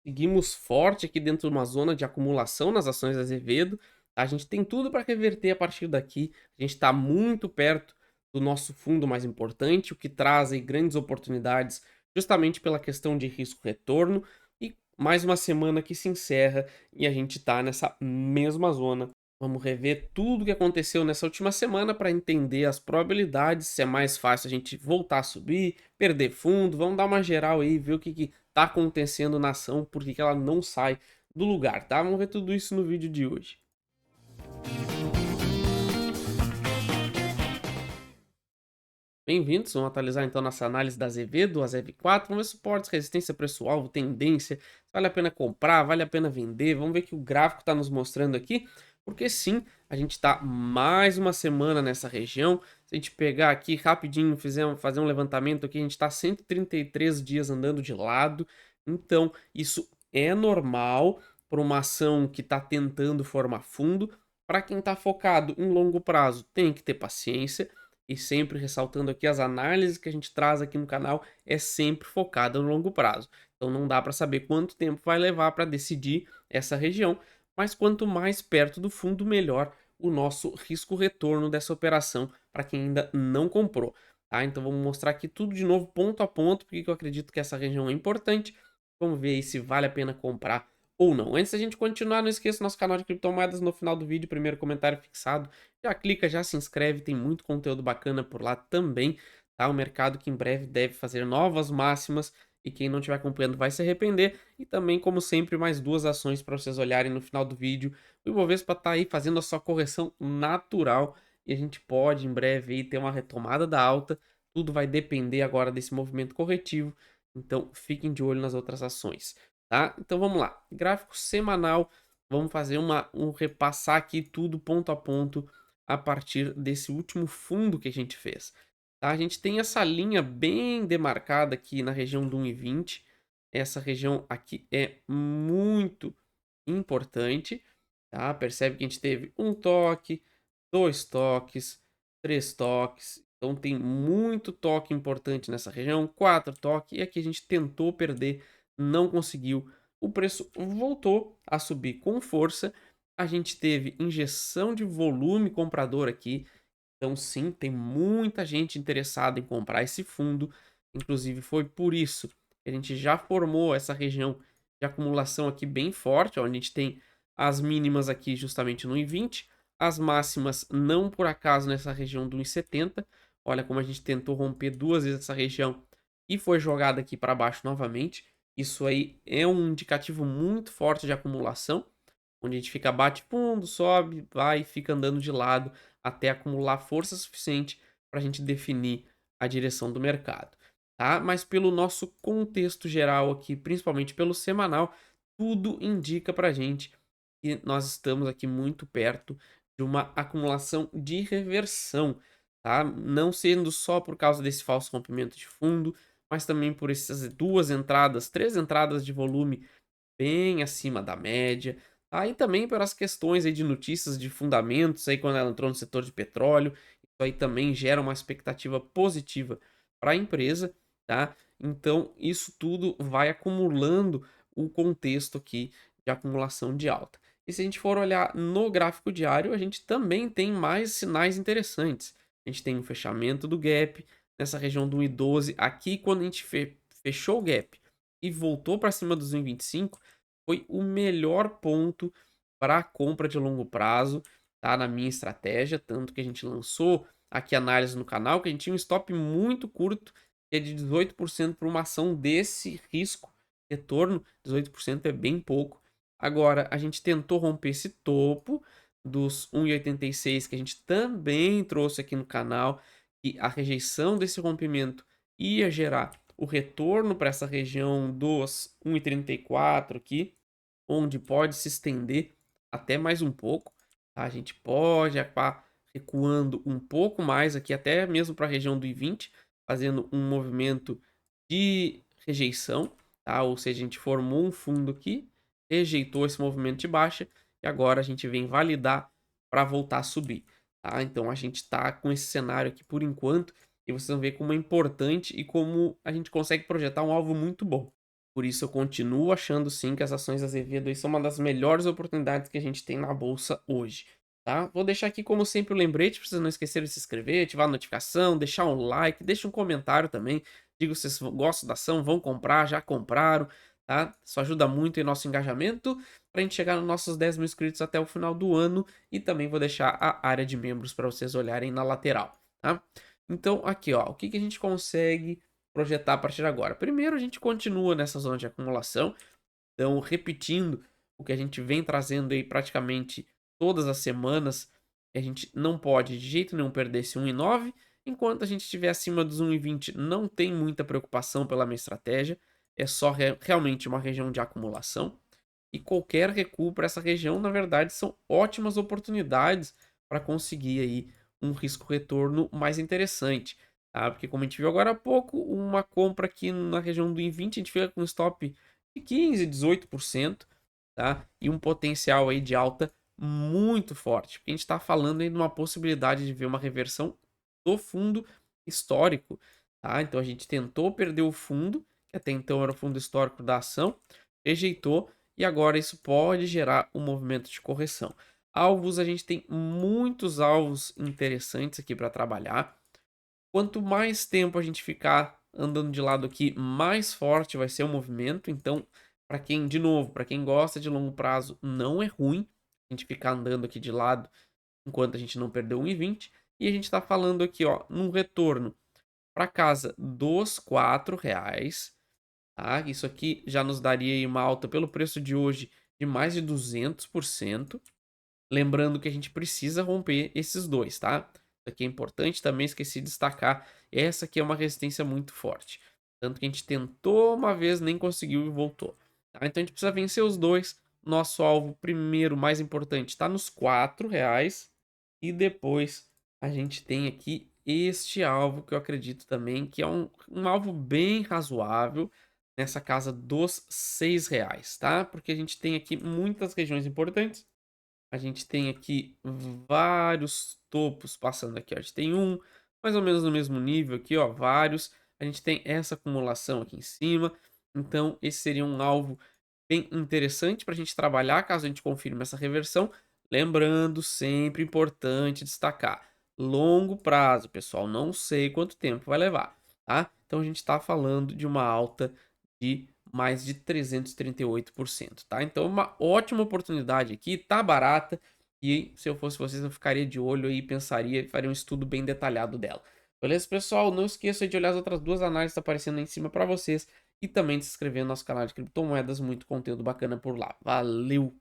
Seguimos forte aqui dentro de uma zona de acumulação nas ações da Azevedo. A gente tem tudo para reverter a partir daqui. A gente está muito perto do nosso fundo mais importante, o que traz aí grandes oportunidades, justamente pela questão de risco-retorno. E mais uma semana que se encerra e a gente está nessa mesma zona. Vamos rever tudo o que aconteceu nessa última semana para entender as probabilidades, se é mais fácil a gente voltar a subir, perder fundo. Vamos dar uma geral aí, ver o que tá acontecendo na ação, por que ela não sai do lugar, tá? Vamos ver tudo isso no vídeo de hoje. Bem-vindos, vamos atualizar então nossa análise da Azevedo, a ZEV4, vamos ver suportes, resistência, preço-alvo, tendência, se vale a pena comprar, vale a pena vender, vamos ver o que o gráfico está nos mostrando aqui, porque sim, a gente está mais uma semana nessa região. Se a gente pegar aqui rapidinho, fazer um levantamento aqui, a gente está 133 dias andando de lado, então isso é normal para uma ação que está tentando formar fundo. Para quem está focado em longo prazo, tem que ter paciência, e sempre ressaltando aqui, as análises que a gente traz aqui no canal é sempre focada no longo prazo. Então não dá para saber quanto tempo vai levar para decidir essa região, mas quanto mais perto do fundo, melhor o nosso risco-retorno dessa operação para quem ainda não comprou. Tá? Então vamos mostrar aqui tudo de novo, ponto a ponto, porque eu acredito que essa região é importante. Vamos ver aí se vale a pena comprar ou não. Antes da gente continuar, não esqueça nosso canal de criptomoedas no final do vídeo, primeiro comentário fixado. Já clica, já se inscreve, tem muito conteúdo bacana por lá também, tá? O mercado que em breve deve fazer novas máximas e quem não estiver acompanhando vai se arrepender. E também, como sempre, mais duas ações para vocês olharem no final do vídeo. O Ibovespa tá aí fazendo a sua correção natural e a gente pode em breve aí ter uma retomada da alta. Tudo vai depender agora desse movimento corretivo, então fiquem de olho nas outras ações, tá? Então vamos lá, gráfico semanal, vamos fazer repassar aqui tudo ponto a ponto a partir desse último fundo que a gente fez. Tá? A gente tem essa linha bem demarcada aqui na região do 1,20. Essa região aqui é muito importante. Tá? Percebe que a gente teve um toque, dois toques, três toques. Então tem muito toque importante nessa região, quatro toques. E aqui a gente tentou perder, não conseguiu. O preço voltou a subir com força. A gente teve injeção de volume comprador aqui. Então, sim, tem muita gente interessada em comprar esse fundo. Inclusive, foi por isso que a gente já formou essa região de acumulação aqui bem forte, onde a gente tem as mínimas aqui justamente no 1,20, as máximas não por acaso nessa região do 1,70. Olha como a gente tentou romper duas vezes essa região e foi jogada aqui para baixo novamente. Isso aí é um indicativo muito forte de acumulação, onde a gente fica bate fundo, sobe, vai e fica andando de lado até acumular força suficiente para a gente definir a direção do mercado, tá? Mas pelo nosso contexto geral aqui, principalmente pelo semanal, tudo indica para a gente que nós estamos aqui muito perto de uma acumulação de reversão, tá? Não sendo só por causa desse falso rompimento de fundo, mas também por essas duas entradas, três entradas de volume bem acima da média. Aí também pelas questões aí de notícias de fundamentos aí quando ela entrou no setor de petróleo, isso aí também gera uma expectativa positiva para a empresa, tá? Então isso tudo vai acumulando o contexto aqui de acumulação de alta. E se a gente for olhar no gráfico diário, a gente também tem mais sinais interessantes. A gente tem um fechamento do gap nessa região do 1,12. Aqui, quando a gente fechou o gap e voltou para cima dos 1,25, foi o melhor ponto para a compra de longo prazo, tá? Na minha estratégia, tanto que a gente lançou aqui análise no canal, que a gente tinha um stop muito curto, que é de 18% para uma ação desse risco retorno. 18% é bem pouco. Agora, a gente tentou romper esse topo dos 1,86 que a gente também trouxe aqui no canal, e a rejeição desse rompimento ia gerar o retorno para essa região dos 1,34 aqui, onde pode se estender até mais um pouco, tá? A gente pode acabar recuando um pouco mais aqui, até mesmo para a região do I20, fazendo um movimento de rejeição, tá? Ou seja, a gente formou um fundo aqui, rejeitou esse movimento de baixa e agora a gente vem validar para voltar a subir, tá? Então a gente está com esse cenário aqui por enquanto e vocês vão ver como é importante e como a gente consegue projetar um alvo muito bom. Por isso eu continuo achando sim que as ações Azevedo aí são uma das melhores oportunidades que a gente tem na bolsa hoje, tá? Vou deixar aqui como sempre o lembrete para vocês não esquecerem de se inscrever, ativar a notificação, deixar um like, deixa um comentário também, diga se vocês gostam da ação, vão comprar, já compraram, tá? Isso ajuda muito em nosso engajamento para a gente chegar nos nossos 10 mil inscritos até o final do ano e também vou deixar a área de membros para vocês olharem na lateral, tá? Então aqui ó, o que que a gente consegue projetar a partir de agora? Primeiro, a gente continua nessa zona de acumulação, então repetindo o que a gente vem trazendo aí praticamente todas as semanas, a gente não pode de jeito nenhum perder esse 1,9, enquanto a gente estiver acima dos 1,20 não tem muita preocupação pela minha estratégia, é só realmente uma região de acumulação, e qualquer recuo para essa região, na verdade, são ótimas oportunidades para conseguir aí um risco-retorno mais interessante, tá? Porque como a gente viu agora há pouco, uma compra aqui na região do I20, a gente fica com um stop de 15, 18%, tá? E um potencial aí de alta muito forte, porque a gente está falando aí de uma possibilidade de ver uma reversão do fundo histórico, tá? Então a gente tentou perder o fundo, que até então era o fundo histórico da ação, rejeitou, e agora isso pode gerar um movimento de correção. Alvos, a gente tem muitos alvos interessantes aqui para trabalhar. Quanto mais tempo a gente ficar andando de lado aqui, mais forte vai ser o movimento. Então, para quem, de novo, para quem gosta de longo prazo, não é ruim a gente ficar andando aqui de lado enquanto a gente não perdeu 1,20. E a gente está falando aqui, ó, num retorno para casa dos R$ 4. Tá? Isso aqui já nos daria aí uma alta pelo preço de hoje de mais de 200%. Lembrando que a gente precisa romper esses dois, tá? Isso aqui é importante também, esqueci de destacar. Essa aqui é uma resistência muito forte. Tanto que a gente tentou uma vez, nem conseguiu e voltou. Tá? Então a gente precisa vencer os dois. Nosso alvo primeiro, mais importante, está nos R$ 4. E depois a gente tem aqui este alvo que eu acredito também que é um alvo bem razoável nessa casa dos R$ 6, tá? Porque a gente tem aqui muitas regiões importantes. A gente tem aqui vários topos passando aqui, ó. A gente tem um mais ou menos no mesmo nível aqui, ó, vários. A gente tem essa acumulação aqui em cima. Então, esse seria um alvo bem interessante para a gente trabalhar caso a gente confirme essa reversão. Lembrando, sempre importante destacar, longo prazo, pessoal, não sei quanto tempo vai levar, tá? Então a gente está falando de uma alta de mais de 338%, tá? Então uma ótima oportunidade aqui, tá barata e se eu fosse vocês eu ficaria de olho aí, pensaria, faria um estudo bem detalhado dela. Beleza, pessoal? Não esqueça de olhar as outras duas análises aparecendo aí em cima para vocês e também de se inscrever no nosso canal de criptomoedas, muito conteúdo bacana por lá. Valeu!